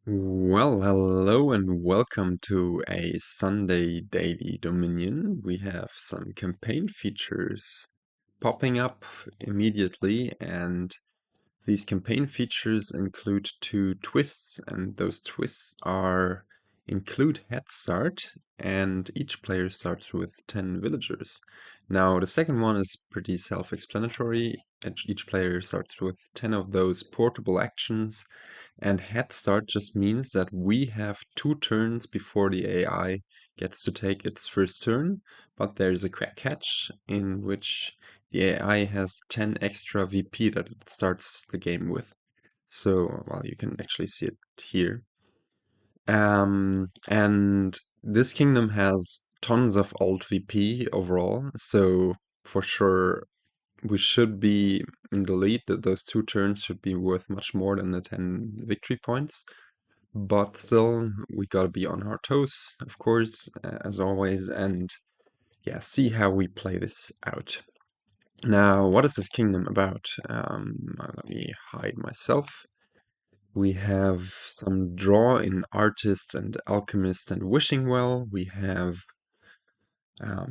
Well, hello and welcome to a Sunday Daily Dominion. We have some campaign features popping up immediately, and these campaign features include two twists, and those twists are include head start, and each player starts with 10 villagers. Now, the second one is pretty self-explanatory. Each player starts with 10 of those portable actions, and head start just means that we have 2 turns before the AI gets to take its first turn, but there's a catch in which the AI has 10 extra VP that it starts the game with. So, well, you can actually see it here. And this kingdom has tons of alt VP overall, so for sure we should be in the lead. That those 2 turns should be worth much more than the 10 victory points. But still, we gotta be on our toes, of course, as always, and yeah, see how we play this out. Now, what is this kingdom about? Let me hide myself. We have some draw in Artists and Alchemist and Wishing Well. We have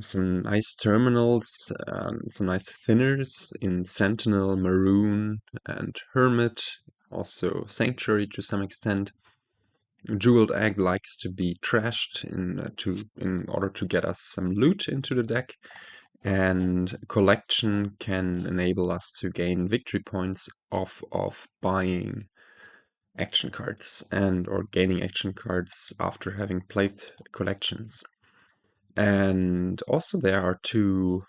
some nice terminals, some nice thinners in Sentinel, Maroon, and Hermit. Also Sanctuary to some extent. Jeweled Egg likes to be trashed in order to get us some loot into the deck, and Collection can enable us to gain victory points off of buying action cards and or gaining action cards after having played collections. And also there are two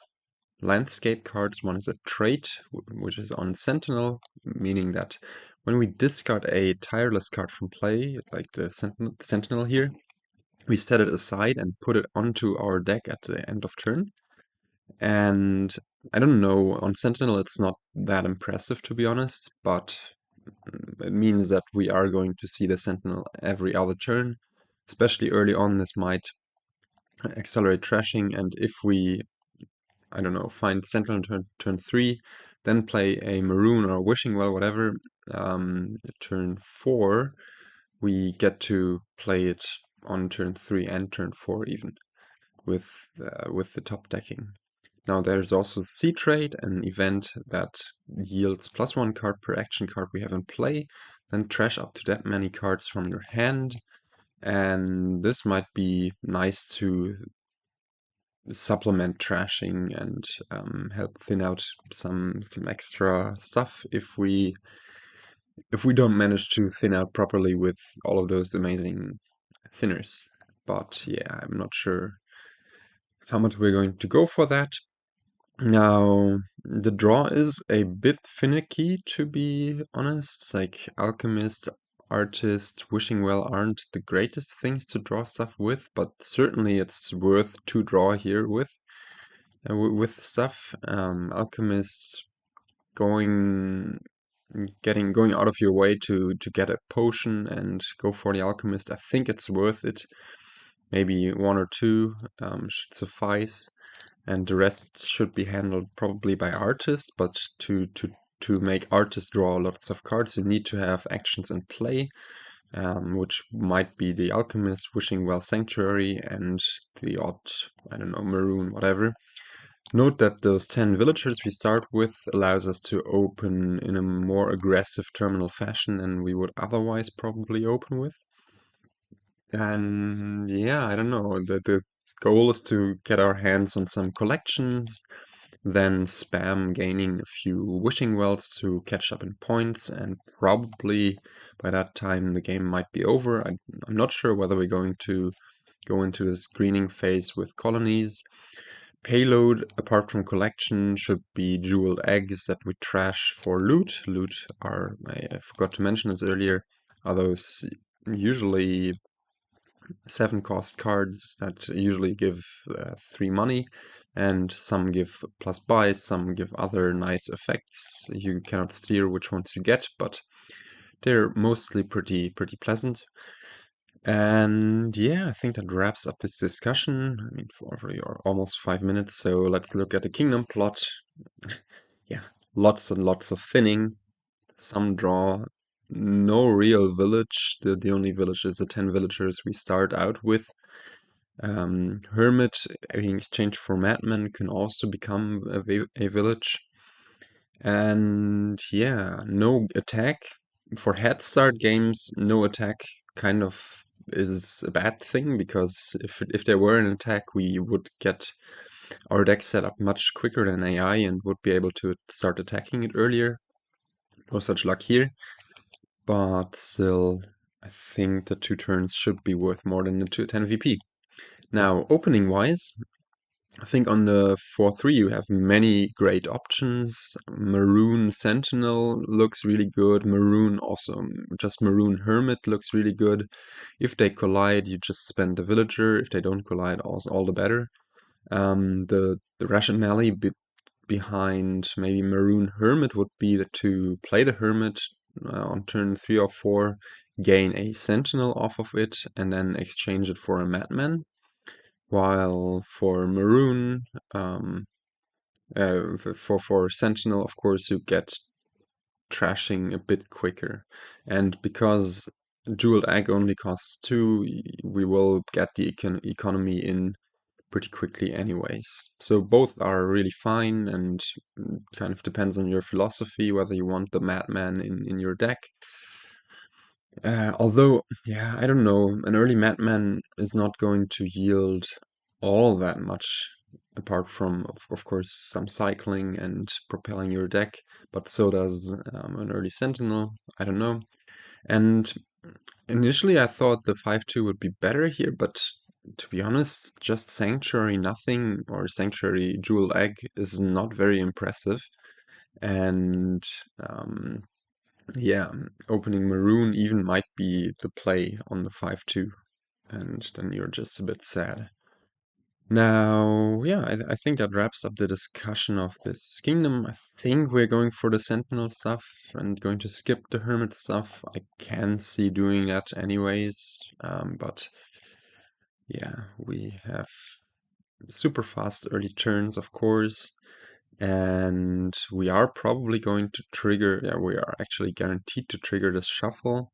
landscape cards. One is a trait, which is on Sentinel, meaning that when we discard a tireless card from play, like the Sentinel here, we set it aside and put it onto our deck at the end of turn. And I don't know, on Sentinel it's not that impressive to be honest, but it means that we are going to see the Sentinel every other turn. Especially early on, this might accelerate trashing, and if we, I don't know, find Sentinel turn 3, then play a Maroon or Wishing Well, whatever, turn 4, we get to play it on turn 3 and turn 4 even, with the top decking. Now there's also Sea Trade, an event that yields +1 card per action card we have in play, then trash up to that many cards from your hand, and this might be nice to supplement trashing and help thin out some extra stuff if we don't manage to thin out properly with all of those amazing thinners. But yeah, I'm not sure how much we're going to go for that. Now, the draw is a bit finicky, to be honest. Like, Alchemist, Artist, Wishing Well aren't the greatest things to draw stuff with, but certainly it's worth to draw here with stuff. Alchemist going out of your way to get a potion and go for the Alchemist. I think it's worth it. Maybe one or two should suffice, and the rest should be handled probably by artists. But to make artists draw lots of cards, you need to have actions in play, which might be the Alchemist, Wishing Well Sanctuary, and the odd, I don't know, Maroon, whatever. Note that those 10 villagers we start with allows us to open in a more aggressive terminal fashion than we would otherwise probably open with. And yeah, I don't know, the goal is to get our hands on some collections, then spam gaining a few wishing wells to catch up in points, and probably by that time the game might be over. I'm not sure whether we're going to go into the screening phase with colonies. Payload, apart from collection, should be jeweled eggs that we trash for loot. Loot are, I forgot to mention this earlier, are those usually 7-cost cards that usually give 3 money, and some give plus buys, some give other nice effects. You cannot steer which ones you get, but they're mostly pretty pleasant. And yeah, I think that wraps up this discussion. I mean, for almost 5 minutes, so let's look at the kingdom plot. Yeah, lots and lots of thinning, some draw, no real village. The only village is the 10 villagers we start out with. Hermit, in exchange for Madman, can also become a village. And yeah, no attack. For head start games, no attack kind of is a bad thing, because if there were an attack, we would get our deck set up much quicker than AI and would be able to start attacking it earlier. No such luck here, but still, I think the 2 turns should be worth more than the 10 VP. Now, opening wise, I think on the 4-3 you have many great options. Maroon Sentinel looks really good. Maroon also, just Maroon Hermit looks really good. If they collide, you just spend the Villager. If they don't collide, also all the better. The rationale behind maybe Maroon Hermit would be to play the Hermit on turn 3 or 4, gain a Sentinel off of it, and then exchange it for a Madman. While for Maroon, for Sentinel, of course, you get trashing a bit quicker. And because Jeweled Egg only costs 2, we will get the economy in pretty quickly anyways. So both are really fine, and kind of depends on your philosophy whether you want the Madman in your deck. Although, yeah, I don't know, an early Madman is not going to yield all that much, apart from, of course, some cycling and propelling your deck, but so does an early Sentinel. I don't know. And initially I thought the 5-2 would be better here, but to be honest, just Sanctuary Nothing or Sanctuary Jewel Egg is not very impressive. And yeah, opening Maroon even might be the play on the 5-2, and then you're just a bit sad. Now, yeah, I think that wraps up the discussion of this kingdom. I think we're going for the Sentinel stuff and going to skip the Hermit stuff. I can see doing that anyways, but yeah, we have super fast early turns, of course, and we are probably going to trigger, yeah, we are actually guaranteed to trigger this shuffle.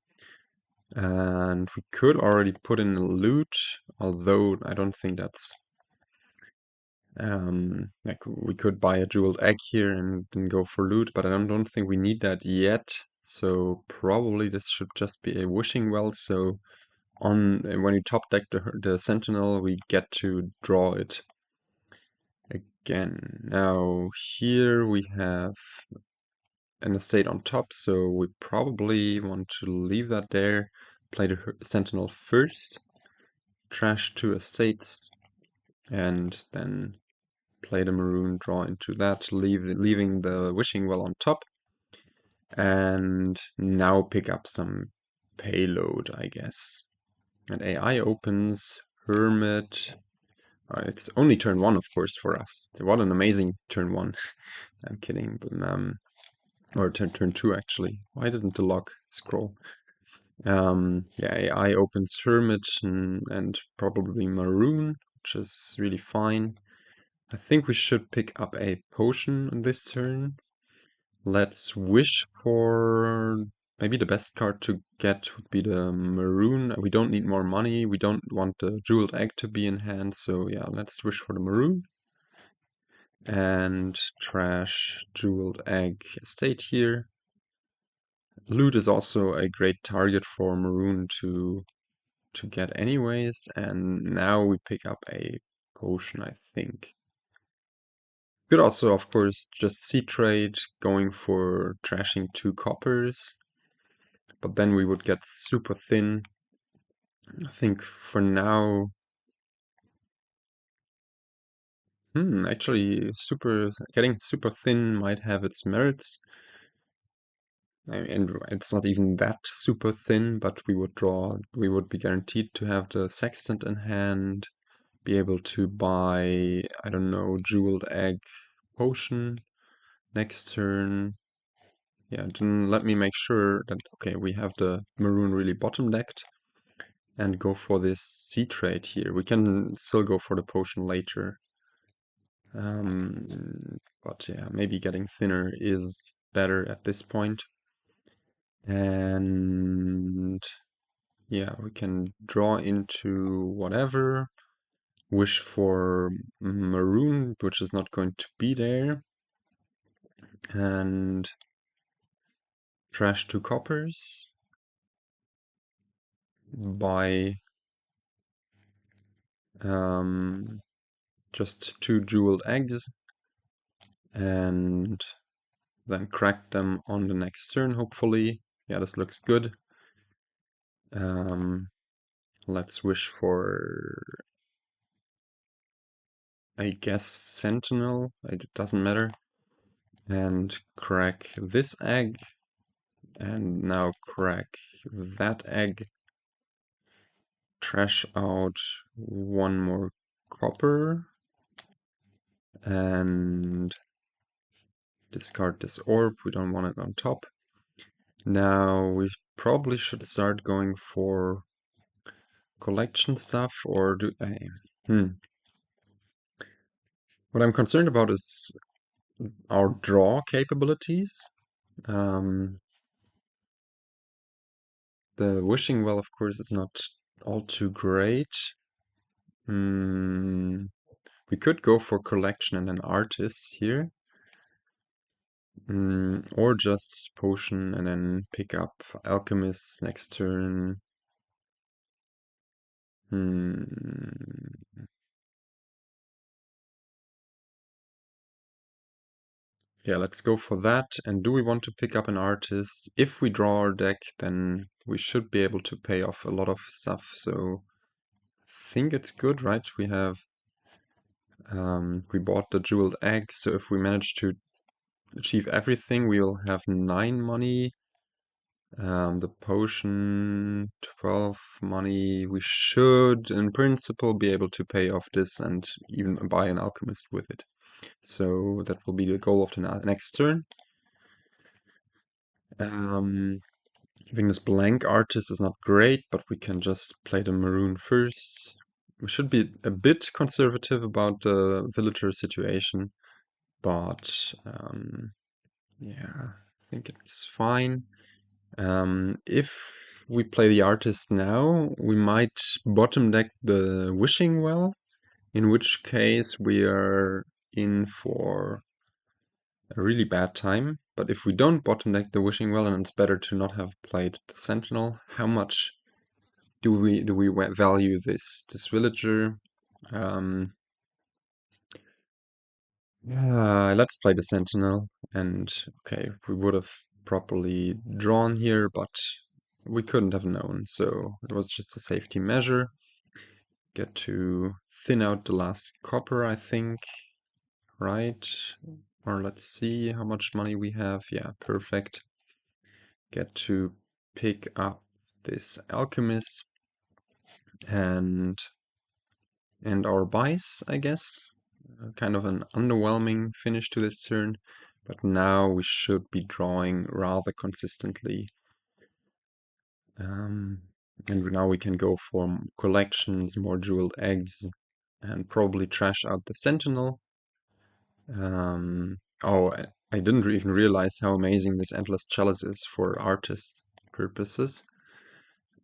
And we could already put in a loot, although I don't think that's like we could buy a jeweled egg here and then go for loot, but I don't think we need that yet. So probably this should just be a wishing well. So on when you top deck the Sentinel, we get to draw it again. Now here we have an estate on top, so we probably want to leave that there. Play the Sentinel first, trash 2 estates, and then play the Maroon, draw into that, leaving the Wishing Well on top. And now pick up some payload, I guess. And AI opens Hermit. It's only turn 1, of course, for us. What an amazing turn 1. I'm kidding, but or turn 2 actually. Why didn't the lock scroll? Yeah, AI opens Hermit and probably Maroon, which is really fine. I think we should pick up a potion on this turn. Let's wish for maybe the best card to get would be the Maroon. We don't need more money. We don't want the Jeweled Egg to be in hand. So yeah, let's wish for the Maroon. And trash Jeweled Egg estate here. Loot is also a great target for Maroon to get anyways. And now we pick up a potion, I think. Could also, of course, just C-trade, going for trashing 2 coppers, but then we would get super thin. I think for now, actually, getting super thin might have its merits. And it's not even that super thin, but we would be guaranteed to have the Sextant in hand, be able to buy, I don't know, Jeweled Egg potion next turn. Yeah, then let me make sure that, okay, we have the Maroon really bottom decked and go for this C-trade here. We can still go for the potion later. But yeah, maybe getting thinner is better at this point. And yeah, we can draw into whatever, wish for Maroon, which is not going to be there, and trash 2 coppers, buy just 2 jeweled eggs, and then crack them on the next turn, hopefully. Yeah, this looks good. Let's wish for, I guess, Sentinel. It doesn't matter. And crack this egg. And now crack that egg. Trash out 1 more copper. And discard this orb. We don't want it on top. Now we probably should start going for collection stuff, or do I... What I'm concerned about is our draw capabilities. The wishing well, of course, is not all too great. We could go for collection and an artist here. Or just potion and then pick up Alchemist next turn. Yeah, let's go for that. And do we want to pick up an artist? If we draw our deck, then we should be able to pay off a lot of stuff. So I think it's good, right? We have we bought the jeweled egg, so if we manage to achieve everything, we will have 9 money. The potion, 12 money. We should, in principle, be able to pay off this and even buy an alchemist with it. So that will be the goal of the next turn. Having this blank artist is not great, but we can just play the maroon first. We should be a bit conservative about the villager situation, but yeah, I think it's fine. If we play the artist now, we might bottom deck the wishing well, in which case we are in for a really bad time. But if we don't bottom deck the wishing well, and it's better to not have played the sentinel, how much do we value this villager? Let's play the sentinel. And okay, we would have properly drawn here, but we couldn't have known, so it was just a safety measure. Get to thin out the last copper, I think, right? Or let's see how much money we have. Yeah, perfect. Get to pick up this alchemist and our buys, I guess. Kind of an underwhelming finish to this turn, but now we should be drawing rather consistently. And now we can go for collections, more jeweled eggs, and probably trash out the sentinel. Oh, I didn't even realize how amazing this endless chalice is for artist purposes.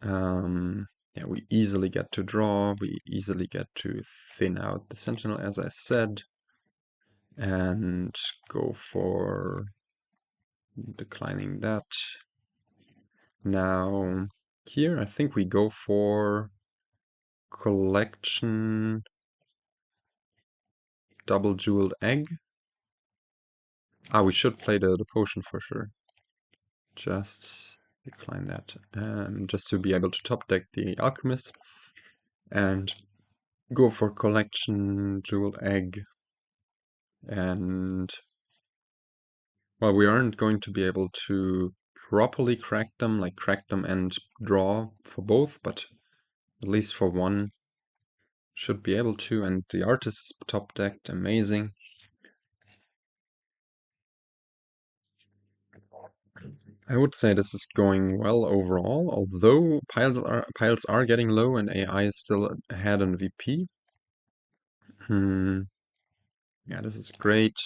Yeah, we easily get to draw, we easily get to thin out the sentinel, as I said, and go for declining that. Now, here I think we go for collection double jeweled egg. We should play the potion for sure. Just decline that. Just to be able to top deck the alchemist. And go for collection jeweled egg. And well, we aren't going to be able to properly crack them, like crack them and draw for both, but at least for one should be able to. And the artist is top decked, amazing. I would say this is going well overall, although piles are getting low and AI is still ahead on VP. Yeah, this is great.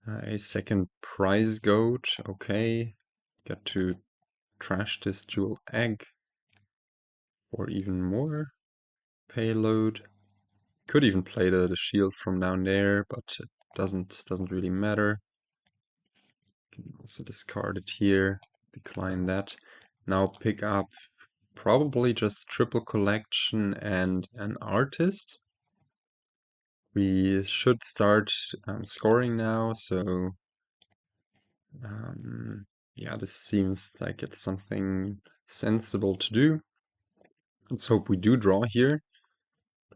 A second prize goat, okay. Got to trash this jewel egg for even more payload. Could even play the shield from down there, but it doesn't really matter. Can also discard it here, decline that. Now pick up probably just triple collection and an artist. We should start scoring now, so yeah, this seems like it's something sensible to do. Let's hope we do draw here.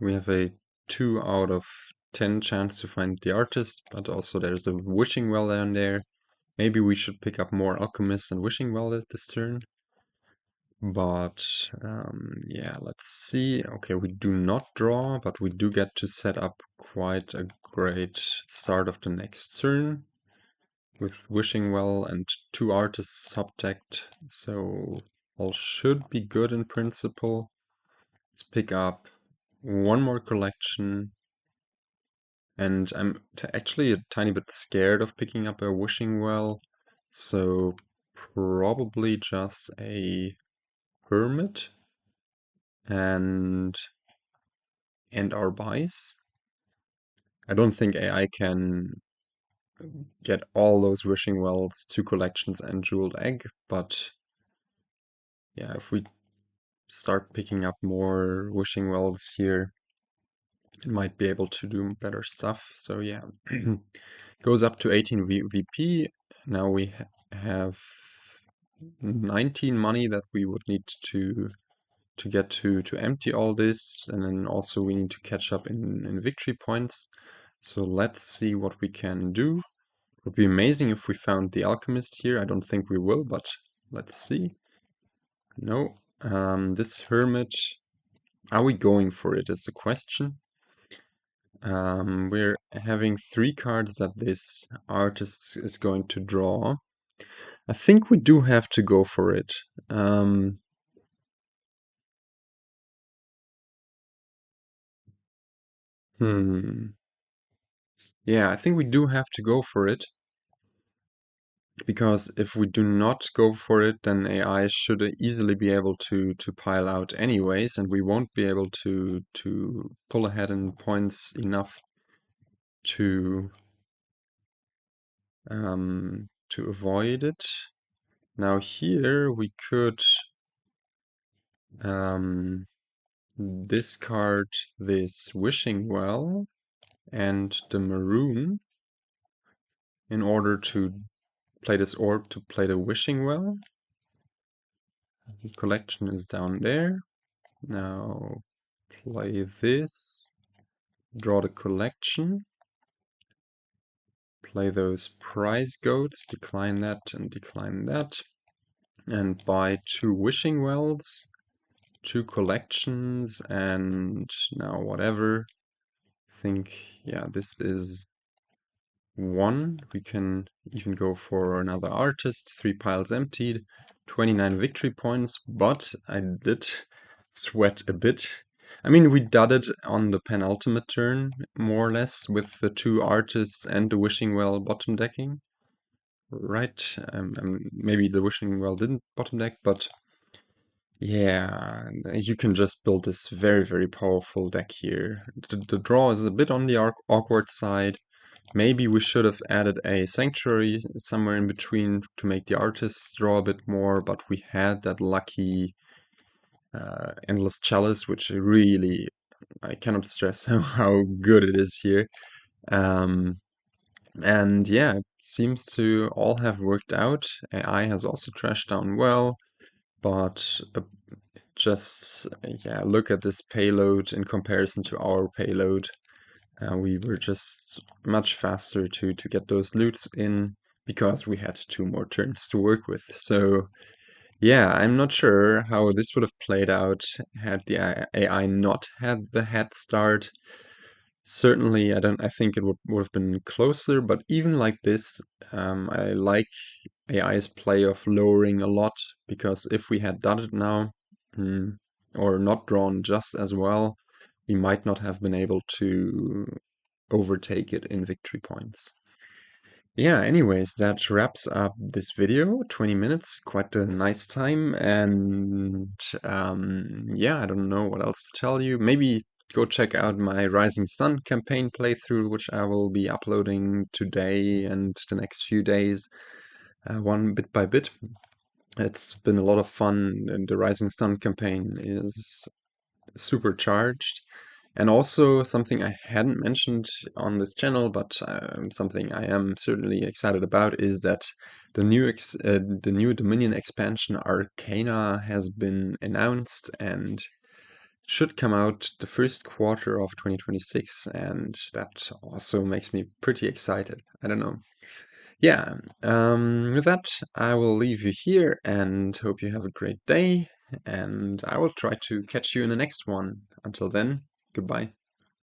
We have a 2 out of 10 chance to find the artist, but also there's the wishing well down there. Maybe we should pick up more alchemist and wishing well at this turn. But yeah, let's see. Okay, we do not draw, but we do get to set up quite a great start of the next turn with wishing well and 2 artists top decked. So all should be good in principle. Let's pick up one more collection. And I'm actually a tiny bit scared of picking up a wishing well. So probably just a Hermit and our buys. I don't think AI can get all those wishing wells, 2 collections and jeweled egg, but yeah, if we start picking up more wishing wells here, it might be able to do better stuff. So yeah, goes up to 18 VP. Now we have 19 money that we would need to get to empty all this, and then also we need to catch up in victory points. So let's see what we can do. It would be amazing if we found the Alchemist here. I don't think we will, but let's see. No. This Hermit, are we going for it is the question. We're having 3 cards that this artist is going to draw. I think we do have to go for it. Yeah, I think we do have to go for it. Because if we do not go for it, then AI should easily be able to pile out anyways, and we won't be able to pull ahead in points enough to avoid it. Now here we could discard this wishing well and the maroon in order to play this orb to play the wishing well. The collection is down there. Now play this, draw the collection, play those prize goats, decline that and decline that, and buy 2 wishing wells, 2 collections, and now whatever. I think, yeah, this is 1. We can even go for another artist, 3 piles emptied, 29 victory points, but I did sweat a bit. I mean, we dudded on the penultimate turn, more or less, with the 2 artists and the wishing well bottom decking. Right? Maybe the wishing well didn't bottom deck, but yeah, you can just build this very, very powerful deck here. The draw is a bit on the awkward side. Maybe we should have added a sanctuary somewhere in between to make the artists draw a bit more, but we had that lucky endless chalice, which really I cannot stress how good it is here. And yeah, it seems to all have worked out. AI has also trashed down well, but just yeah, look at this payload in comparison to our payload. We were just much faster to get those loots in because we had 2 more turns to work with. So yeah, I'm not sure how this would have played out had the AI not had the head start. Certainly, I think it would have been closer, but even like this, I like AI's play of lowering a lot, because if we had done it now, or not drawn just as well, we might not have been able to overtake it in victory points. Yeah, anyways, that wraps up this video. 20 minutes, quite a nice time. And yeah, I don't know what else to tell you. Maybe go check out my Rising Sun campaign playthrough, which I will be uploading today and the next few days, one bit by bit. It's been a lot of fun, and the Rising Sun campaign is supercharged. And also something I hadn't mentioned on this channel, but something I am certainly excited about is that the new Dominion expansion Arcana has been announced and should come out the first quarter of 2026, and that also makes me pretty excited. I don't know. Yeah, with that, I will leave you here and hope you have a great day, and I will try to catch you in the next one. Until then, goodbye.